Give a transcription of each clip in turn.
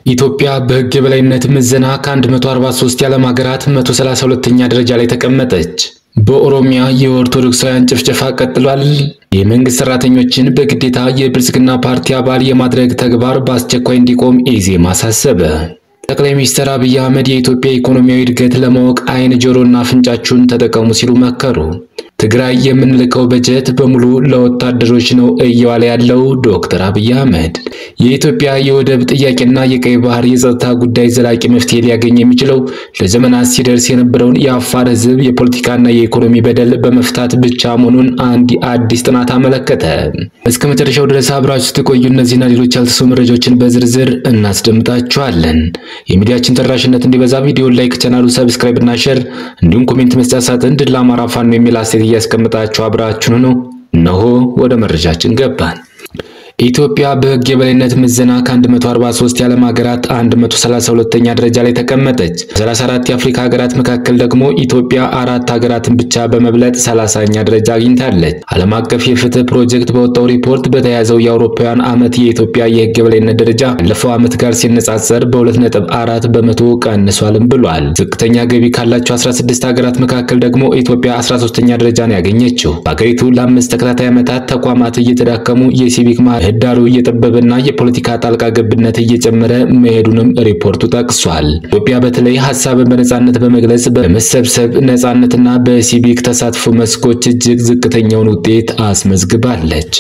ኢትዮጵያ በሕግ የበላይነት ምዘና ከ143 የዓለም ሀገራት 132ኛ ደረጃ ላይ ተቀመጠች። በኦሮሚያ የኦርቶዶክሳውያን ጭፍጨፋ ቀጥሏል። የመንግስት ሰራተኞችን በግዴታ የብልጽግና ፓርቲ አባል የማድረግ ተግባር በአስቸኳይ እንዲቆም ኢዜማ አሳሰበ። ጠቅላይ ሚኒስትር አብይ አህመድ የኢትዮጵያ ኢኮኖሚያዊ እድገት ለማወቅ አይን ጆሮና አፍንጫችሁን ተጠቀሙ ሲሉ መከሩ። ትግራይ የምንልከው በጀት በሙሉ ለወታደሮች ነው እየዋለ ያለው ዶክተር አብይ አህመድ። የኢትዮጵያ የወደብ ጥያቄና የቀይ ባህር የጸጥታ ጉዳይ ዘላቂ መፍትሄ ሊያገኝ የሚችለው ለዘመናት ሲደርስ የነበረውን የአፋር ህዝብ የፖለቲካና የኢኮኖሚ በደል በመፍታት ብቻ መሆኑን አንድ አዲስ ጥናት አመለከተ። እስከ መጨረሻው ድረስ አብራችሁ ተቆዩ። እነዚህና ሌሎች ያልተሰሙ መረጃዎችን በዝርዝር እናስደምጣችኋለን። የሚዲያችን ተደራሽነት እንዲበዛ ቪዲዮ ላይክ፣ ቻናሉ ሰብስክራይብ እና ሼር እንዲሁም ኮሜንት መስጫ ሳጥን ድል ለአማራ ፋኖ የሚል አስተያየት ያስቀምጣችሁ አብራችሁን ነው። እነሆ ወደ መረጃችን ገባን። ኢትዮጵያ በሕግ የበላይነት ምዘና ከ143 የዓለም ሀገራት 132ኛ ደረጃ ላይ ተቀመጠች። 34 የአፍሪካ ሀገራት መካከል ደግሞ ኢትዮጵያ 4 ሀገራትን ብቻ በመብለጥ 30ኛ ደረጃ አግኝታለች። ዓለም አቀፍ የፍትህ ፕሮጀክት በወጣው ሪፖርት በተያዘው የአውሮፓውያን ዓመት የኢትዮጵያ የሕግ የበላይነት ደረጃ ካለፈው ዓመት ጋር ሲነጻጸር በ2.4 በመቶ ቀንሷልም ብሏል። ዝቅተኛ ገቢ ካላቸው 16 ሀገራት መካከል ደግሞ ኢትዮጵያ 13ኛ ደረጃን ያገኘችው። በአገሪቱ ለ5 ተከታታይ ዓመታት ተቋማት እየተዳከሙ የሲቪክ ህዳሩ እየጠበበና የፖለቲካ ጣልቃ ገብነት እየጨመረ መሄዱንም ሪፖርቱ ጠቅሷል። ኢትዮጵያ በተለይ ሐሳብን በነጻነት በመግለጽ በመሰብሰብ ነጻነትና በሲቪክ ተሳትፎ መስኮች እጅግ ዝቅተኛውን ውጤት አስመዝግባለች።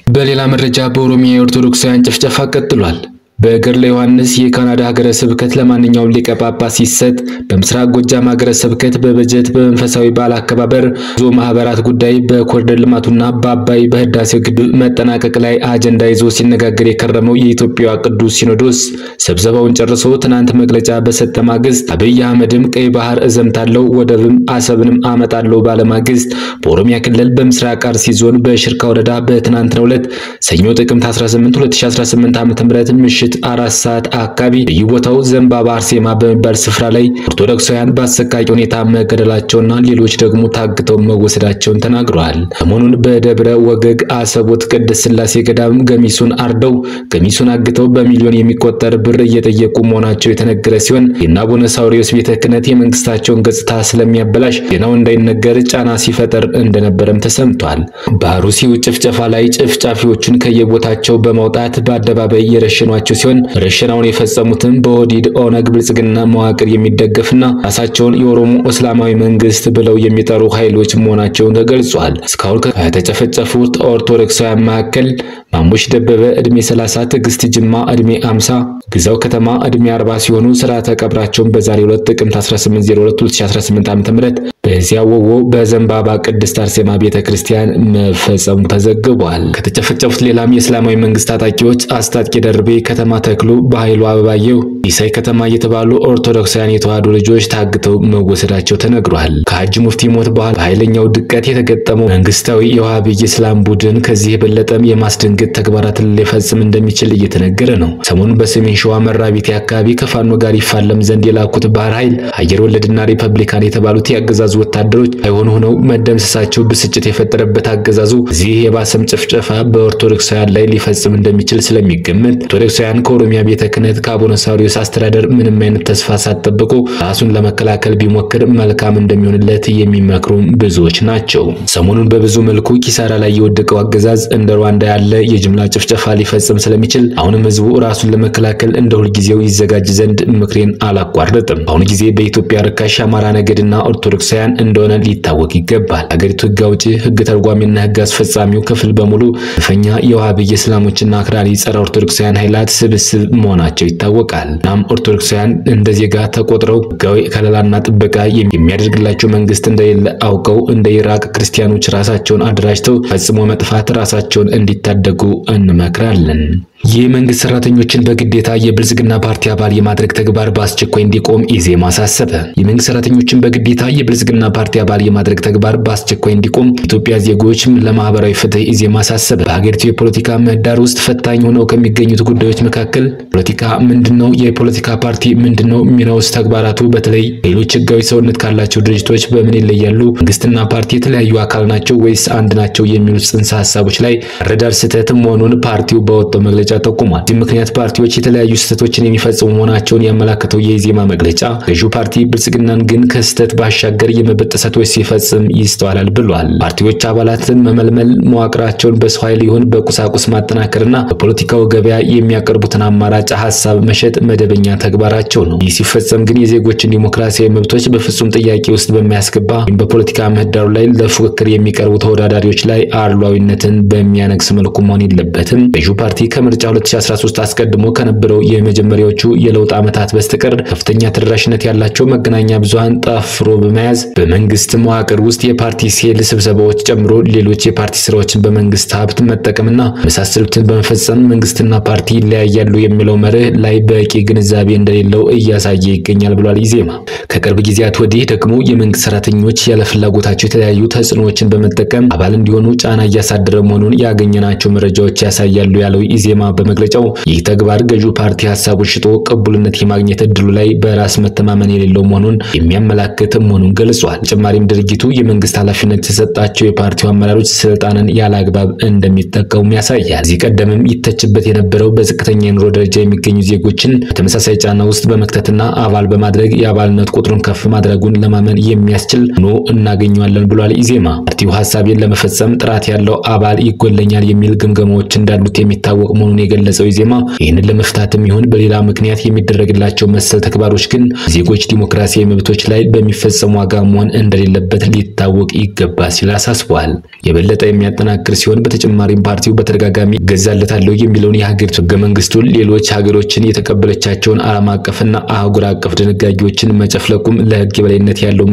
በሌላ መረጃ በኦሮሚያ የኦርቶዶክሳውያን ጭፍጨፋ ቀጥሏል። በገድለ ዮሐንስ የካናዳ ሀገረ ስብከት ለማንኛውም ሊቀ ጳጳስ ሲሰጥ በምስራቅ ጎጃም ሀገረ ስብከት በበጀት በመንፈሳዊ በዓል አከባበር ዞ ማህበራት ጉዳይ በኮሪደር ልማቱና በአባይ በህዳሴው ግድብ መጠናቀቅ ላይ አጀንዳ ይዞ ሲነጋገር የከረመው የኢትዮጵያ ቅዱስ ሲኖዶስ ስብሰባውን ጨርሶ ትናንት መግለጫ በሰጠ ማግስት አብይ አህመድም ቀይ ባህር እዘምታለው ወደብም አሰብንም አመጣለው ባለማግስት በኦሮሚያ ክልል በምስራቅ አርሲ ዞን በሽርካ ወረዳ በትናንትናው ዕለት ሰኞ ጥቅምት 18 2018 ዓ.ም ምሽት 4 ሰዓት አካባቢ በየቦታው ዘንባባ አርሴማ በሚባል ስፍራ ላይ ኦርቶዶክሳውያን በአሰቃቂ ሁኔታ መገደላቸውና ሌሎች ደግሞ ታግተው መወሰዳቸውን ተናግረዋል። ሰሞኑን በደብረ ወገግ አሰቦት ቅድስት ሥላሴ ገዳም ገሚሱን አርደው ገሚሱን አግተው በሚሊዮን የሚቆጠር ብር እየጠየቁ መሆናቸው የተነገረ ሲሆን የአቡነ ሳዊሮስ ቤተ ክህነት የመንግስታቸውን ገጽታ ስለሚያበላሽ ዜናው እንዳይነገር ጫና ሲፈጠር እንደነበረም ተሰምቷል። በአሩሲው ጭፍጨፋ ላይ ጭፍጫፊዎቹን ከየቦታቸው በማውጣት በአደባባይ የረሸኗቸው ሲሆን ረሽናውን የፈጸሙትም በኦህዴድ ኦነግ ብልጽግና መዋቅር የሚደገፍና ራሳቸውን የኦሮሞ እስላማዊ መንግስት ብለው የሚጠሩ ኃይሎች መሆናቸውን ተገልጿል። እስካሁን ከተጨፈጨፉት ኦርቶዶክሳውያን መካከል ማሙሽ ደበበ እድሜ 30፣ ትዕግስት ጅማ እድሜ 50፣ ግዛው ከተማ እድሜ 40 ሲሆኑ ስርዓተ ቀብራቸውን በዛሬው ዕለት ጥቅምት 18/02/2018 ዓ.ም በዚያው በዘንባባ ቅድስት አርሴማ ቤተክርስቲያን መፈጸሙ ተዘግቧል። ከተጨፈጨፉት ሌላም የእስላማዊ መንግስት ታጣቂዎች አስታጥቄ ደርቤ ከተማ ተክሉ በኃይሉ አበባየው ኢሳይ ከተማ የተባሉ ኦርቶዶክሳውያን የተዋሕዶ ልጆች ታግተው መወሰዳቸው ተነግሯል። ከሐጂ ሙፍቲ ሞት በኋላ በኃይለኛው ድቀት የተገጠመው መንግስታዊ የዋሃቢ እስላም ቡድን ከዚህ የበለጠም የማስደንገጥ ተግባራትን ሊፈጽም እንደሚችል እየተነገረ ነው። ሰሞኑን በሰሜን ሸዋ መራቢቴ አካባቢ ከፋኖ ጋር ይፋለም ዘንድ የላኩት ባህር ኃይል አየር ወለድና ሪፐብሊካን የተባሉት የአገዛዙ ወታደሮች አይሆኑ ሆነው መደምሰሳቸው ብስጭት የፈጠረበት አገዛዙ እዚህ የባሰም ጭፍጨፋ በኦርቶዶክሳውያን ላይ ሊፈጽም እንደሚችል ስለሚገመት ኦርቶዶክሳውያን ከኦሮሚያ ቤተ ክህነት ከአቡነ ሳዊሮስ አስተዳደር ምንም አይነት ተስፋ ሳትጠብቁ ራሱን ለመከላከል ቢሞክር መልካም እንደሚሆንለት የሚመክሩ ብዙዎች ናቸው። ሰሞኑን በብዙ መልኩ ኪሳራ ላይ የወደቀው አገዛዝ እንደ ሩዋንዳ ያለ የጅምላ ጭፍጨፋ ሊፈጽም ስለሚችል አሁንም ህዝቡ ራሱን ለመከላከል እንደ ሁልጊዜው ይዘጋጅ ዘንድ ምክሬን አላቋርጥም። አሁን ጊዜ በኢትዮጵያ ርካሽ አማራ ነገድና ኦርቶዶክሳውያን እንደሆነ ሊታወቅ ይገባል። አገሪቱ ህግ አውጪ፣ ህግ ተርጓሚና ህግ አስፈጻሚው ክፍል በሙሉ ፈኛ የዋሃቢ እስላሞችና አክራሪ ጸረ ኦርቶዶክሳውያን ኃይላት ስብስብ መሆናቸው ይታወቃል። እናም ኦርቶዶክሳውያን እንደ ዜጋ ተቆጥረው ህጋዊ ከለላና ጥበቃ የሚያደርግላቸው መንግስት እንደሌለ አውቀው እንደ ኢራቅ ክርስቲያኖች ራሳቸውን አደራጅተው ፈጽሞ መጥፋት ራሳቸውን እንዲታደጉ እንመክራለን። የመንግስት ሰራተኞችን በግዴታ የብልጽግና ፓርቲ አባል የማድረግ ተግባር በአስቸኳይ እንዲቆም ኢዜማ አሳሰበ። የመንግስት ሰራተኞችን በግዴታ የብልጽግና ፓርቲ አባል የማድረግ ተግባር በአስቸኳይ እንዲቆም ኢትዮጵያ ዜጎች ለማህበራዊ ፍትህ ኢዜማ አሳሰበ። በሀገሪቱ የፖለቲካ ምህዳር ውስጥ ፈታኝ ሆነው ከሚገኙት ጉዳዮች መካከል ፖለቲካ ምንድነው፣ የፖለቲካ ፓርቲ ምንድነው፣ ሚናውስ ተግባራቱ በተለይ ሌሎች ህጋዊ ሰውነት ካላቸው ድርጅቶች በምን ይለያሉ፣ መንግስትና ፓርቲ የተለያዩ አካል ናቸው ወይስ አንድ ናቸው የሚሉት ጽንሰ ሐሳቦች ላይ ረዳር ስህተት መሆኑን ፓርቲው በወጣው መግለጫ መግለጫ ጠቁሟል። በዚህ ምክንያት ፓርቲዎች የተለያዩ ስህተቶችን የሚፈጽሙ መሆናቸውን ያመላከተው የኢዜማ መግለጫ ገዢው ፓርቲ ብልጽግናን ግን ከስህተት ባሻገር የመብት ጥሰቶች ሲፈጽም ይስተዋላል ብሏል። ፓርቲዎች አባላትን መመልመል፣ መዋቅራቸውን በሰው ኃይል ይሁን በቁሳቁስ ማጠናከርና በፖለቲካው ገበያ የሚያቀርቡትን አማራጭ ሐሳብ መሸጥ መደበኛ ተግባራቸው ነው። ይህ ሲፈጸም ግን የዜጎችን ዲሞክራሲያዊ መብቶች በፍጹም ጥያቄ ውስጥ በማያስገባ በፖለቲካ ምህዳሩ ላይ ለፉክክር የሚቀርቡ ተወዳዳሪዎች ላይ አድሏዊነትን በሚያነግስ መልኩ መሆን የለበትም። ገዢው ፓርቲ ከምርጫ 2013 አስቀድሞ ከነበረው የመጀመሪያዎቹ የለውጥ ዓመታት በስተቀር ከፍተኛ ተደራሽነት ያላቸው መገናኛ ብዙሃን ጠፍሮ በመያዝ በመንግስት መዋቅር ውስጥ የፓርቲ ሴል ስብሰባዎች ጨምሮ ሌሎች የፓርቲ ስራዎችን በመንግስት ሀብት መጠቀምና መሳሰሉትን በመፈጸም መንግስትና ፓርቲ ይለያያሉ የሚለው መርህ ላይ በቂ ግንዛቤ እንደሌለው እያሳየ ይገኛል ብሏል ኢዜማ። ከቅርብ ጊዜያት ወዲህ ደግሞ የመንግስት ሰራተኞች ያለ ፍላጎታቸው የተለያዩ ተጽዕኖዎችን በመጠቀም አባል እንዲሆኑ ጫና እያሳደረ መሆኑን ያገኘናቸው መረጃዎች ያሳያሉ ያለው ኢዜማ በመግለጫው ይህ ተግባር ገዢው ፓርቲ ሐሳቡን ሽጦ ቅቡልነት የማግኘት እድሉ ላይ በራስ መተማመን የሌለው መሆኑን የሚያመላክት መሆኑን ገልጿል። ተጨማሪም ድርጊቱ የመንግስት ኃላፊነት የተሰጣቸው የፓርቲው አመራሮች ስልጣንን ያለአግባብ እንደሚጠቀሙ ያሳያል። እዚህ ቀደምም ይተችበት የነበረው በዝቅተኛ የኑሮ ደረጃ የሚገኙ ዜጎችን በተመሳሳይ ጫና ውስጥ በመክተትና አባል በማድረግ የአባልነት ቁጥሩን ከፍ ማድረጉን ለማመን የሚያስችል ሆኖ እናገኘዋለን ብሏል ኢዜማ። ፓርቲው ሐሳቤን ለመፈጸም ጥራት ያለው አባል ይጎለኛል የሚል ግምገማዎች እንዳሉት የሚታወቅ መሆኑን የገለጸው ኢዜማ ይህንን ለመፍታትም ይሁን በሌላ ምክንያት የሚደረግላቸው መሰል ተግባሮች ግን ዜጎች ዲሞክራሲያዊ መብቶች ላይ በሚፈጸሙ ዋጋ መሆን እንደሌለበት ሊታወቅ ይገባል ሲል አሳስቧል። የበለጠ የሚያጠናክር ሲሆን በተጨማሪም ፓርቲው በተደጋጋሚ ገዛለታለው የሚለውን የሀገሪቱ ህገ መንግስቱን ሌሎች ሀገሮችን የተቀበለቻቸውን ዓለም አቀፍና አህጉር አቀፍ ድንጋጌዎችን መጨፍለቁም ለህግ የበላይነት ያለው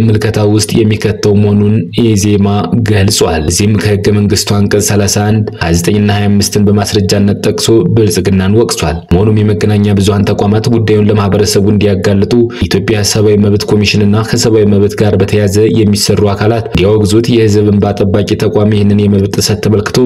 ምልከታ ውስጥ የሚከተው መሆኑን ኢዜማ ገልጿል። እዚህም ከህገ መንግስቱ አንቀጽ 31፣ 29ና 25ን በማስረጃነት ጠቅሶ ብልጽግናን ወቅሷል። መሆኑም የመገናኛ ብዙሃን ተቋማት ጉዳዩን ለማህበረሰቡ እንዲያጋልጡ የኢትዮጵያ ሰብአዊ መብት ኮሚሽንና ከሰብአዊ መብት ጋር በተያያዘ የሚሰሩ አካላት እንዲያወግዙት የህዝብ እንባ ጠባቂ ተቋም ይህንን የመብት ጥሰት ተመልክቶ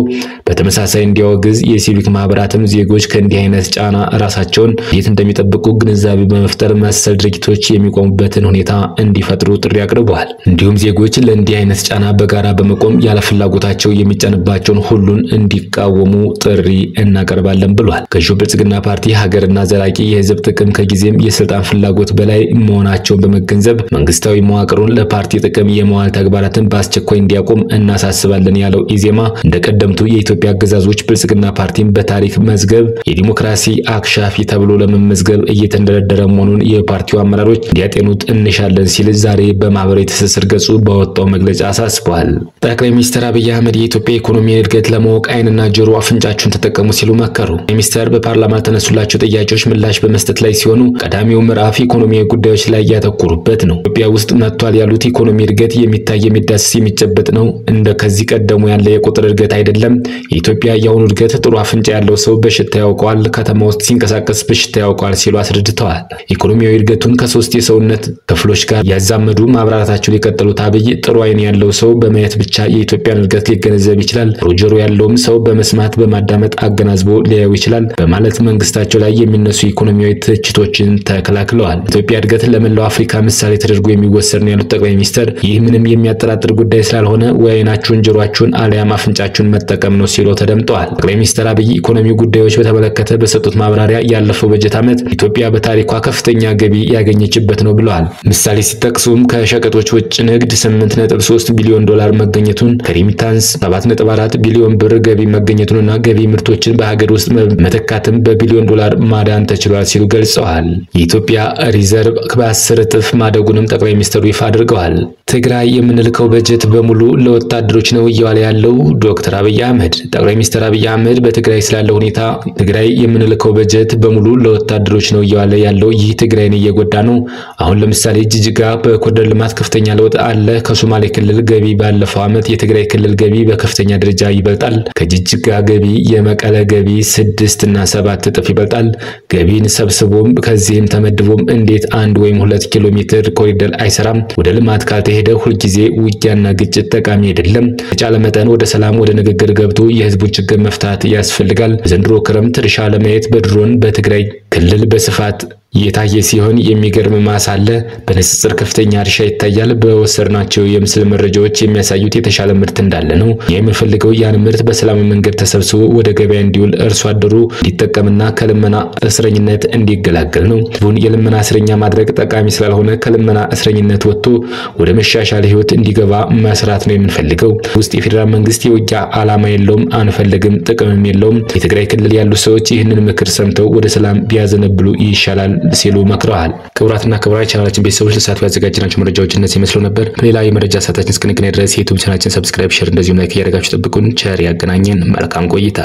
በተመሳሳይ እንዲያወግዝ የሲቪክ ማህበራትም ዜጎች ከእንዲህ አይነት ጫና ራሳቸውን እንዴት እንደሚጠብቁ ግንዛቤ በመፍጠር መሰል ድርጊቶች የሚቆሙበትን ሁኔታ እንዲፈጥሩ ጥሪ አቅርበዋል። እንዲሁም ዜጎች ለእንዲህ አይነት ጫና በጋራ በመቆም ያለ ፍላጎታቸው የሚጫንባቸውን ሁሉን እንዲቃወሙ ጥሪ እናቀርባለን ብሏል። ገዢው ብልጽግና ፓርቲ ሀገርና ዘላቂ የህዝብ ጥቅም ከጊዜም የስልጣን ፍላጎት በላይ መሆናቸውን በመገንዘብ መንግስታዊ መዋቅሩን ለፓርቲ ጥቅም የመዋል ተግባራትን በአስቸኳይ እንዲያቆም እናሳስባለን ያለው ኢዜማ እንደቀደምቱ የኢትዮጵያ አገዛዞች ብልጽግና ፓርቲን በታሪክ መዝገብ የዲሞክራሲ አክሻፊ ተብሎ ለመመዝገብ እየተንደረደረ መሆኑን የፓርቲው አመራሮች እንዲያጤኑት እንሻለን ሲል ዛሬ በማህበራዊ ትስስር ገጹ በወጣው መግለጫ አሳስቧል። ጠቅላይ ሚኒስትር አብይ አህመድ የኢትዮጵያ ኢኮኖሚ እድገት ለማወቅ አይንና ጆሮ አፍንጫችሁን ተጠቀሙ ሲሉ መከሩ። ሚኒስትር በፓርላማ ተነሱላቸው ጥያቄዎች ምላሽ በመስጠት ላይ ሲሆኑ ቀዳሚው ምዕራፍ ኢኮኖሚያዊ ጉዳዮች ላይ ያተኮሩበት ነው። ኢትዮጵያ ውስጥ መጥቷል ያሉት ኢኮኖሚ እድገት የሚታይ የሚዳስስ የሚጨበጥ ነው። እንደ ከዚህ ቀደሙ ያለ የቁጥር እድገት አይደለም። የኢትዮጵያ የአሁኑ እድገት ጥሩ አፍንጫ ያለው ሰው በሽታ ያውቀዋል፣ ከተማ ውስጥ ሲንቀሳቀስ በሽታ ያውቀዋል ሲሉ አስረድተዋል። ኢኮኖሚያዊ እድገቱን ከሶስት የሰውነት ክፍሎች ጋር ያዛመዱ ማብራራታቸውን የቀጠሉት አብይ ጥሩ አይን ያለው ሰው በማየት ብቻ የኢትዮጵያን እድገት ሊገነዘብ ይችላል፣ ጥሩ ጆሮ ያለውም ሰው በመስማት በማዳመጥ አገናዝቦ ሊያዩ ይችላል በማለት መንግስታቸው ላይ የሚነሱ ኢኮኖሚያዊ ትችቶችን ተከላክለዋል። ኢትዮጵያ እድገት ለመላው አፍሪካ ምሳሌ ተደርጎ የሚወሰድ ነው ያሉት ጠቅላይ ሚኒስትር ይህ ምንም የሚያጠራጥር ጉዳይ ስላልሆነ ወይናችሁን ጆሮአችሁን አልያም አፍንጫችሁን መጠቀም ነው ሲሉ ተደምጠዋል። ጠቅላይ ሚኒስትር አብይ ኢኮኖሚ ጉዳዮች በተመለከተ በሰጡት ማብራሪያ ያለፈው በጀት ዓመት ኢትዮጵያ በታሪኳ ከፍተኛ ገቢ ያገኘችበት ነው ብለዋል። ምሳሌ ሲጠቅሱም ከሸቀጦች ውጭ ንግድ 8.3 ቢሊዮን ዶላር መገኘቱን፣ ከሪሚታንስ 7.4 ቢሊዮን ብር ገቢ መገኘቱንና ገቢ ምርቶችን በሀገር ውስጥ መተካትም በቢሊዮን ዶላር ማዳን ተችሏል ሲሉ ገልጸዋል። የኢትዮጵያ ሪዘርቭ በ10 እጥፍ ማደጉንም ጠቅላይ ሚኒስትሩ ይፋ አድርገዋል። ትግራይ የምንልከው በጀት በሙሉ ለወታደሮች ነው እያለ ያለው ዶክተር አብይ አህመድ። ጠቅላይ ሚኒስትር አብይ አህመድ በትግራይ ስላለው ሁኔታ ትግራይ የምንልከው በጀት በሙሉ ለወታደሮች ነው እያለ ያለው ይህ ትግራይን እየጎዳ ነው። አሁን ለምሳሌ ጅጅጋ በኮሪደር ልማት ከፍተኛ ለውጥ አለ። ከሶማሌ ክልል ገቢ ባለፈው ዓመት የትግራይ ክልል ገቢ በከፍተኛ ደረጃ ይበልጣል። ከጅጅጋ ገቢ የመቀለ ገቢ 6 እና 7 እጥፍ ይበልጣል። ገቢን ሰብስቦም ከዚህም ተመድቦም እንዴት 1 ወይም 2 ኪሎ ሜትር ኮሪደር አይሰራም? ወደ ልማት ካልተሄደ ሁልጊዜ ውጊያና ግጭት ጠቃሚ አይደለም። በተቻለ መጠን ወደ ሰላም ወደ ንግግር ገብቶ የህዝቡን ችግር መፍታት ያስፈልጋል። ዘንድሮ ክረምት እርሻ ለማየት በድሮን በትግራይ ክልል በስፋት የታየ ሲሆን የሚገርም ማሳ አለ። በንጽጽር ከፍተኛ እርሻ ይታያል። በወሰድናቸው የምስል መረጃዎች የሚያሳዩት የተሻለ ምርት እንዳለ ነው። የምንፈልገው ያን ምርት በሰላም መንገድ ተሰብስቦ ወደ ገበያ እንዲውል አርሶ አደሩ እንዲጠቀምና ከልመና እስረኝነት እንዲገላገል ነው። ህዝቡን የልመና እስረኛ ማድረግ ጠቃሚ ስላልሆነ ከልመና እስረኝነት ወጥቶ ወደ መሻሻል ህይወት እንዲገባ መስራት ነው የምንፈልገው። ውስጥ የፌደራል መንግስት የውጊያ ዓላማ የለውም፣ አንፈልግም፣ ጥቅምም የለውም። የትግራይ ክልል ያሉ ሰዎች ይህንን ምክር ሰምተው ወደ ሰላም ቢያዘነብሉ ይሻላል ሲሉ መክረዋል። ክቡራትና ክቡራን ቻናላችን ቤተሰቦች ለሰዓቱ ያዘጋጀናቸው መረጃዎች እነዚህ መስለው ነበር። በሌላ የመረጃ ሰዓታችን እስክንገናኝ ድረስ የዩቲዩብ ቻናላችን ሰብስክራይብ፣ ሼር እንደዚሁም ላይክ እያደረጋችሁ ጠብቁን። ቸር ያገናኘን። መልካም ቆይታ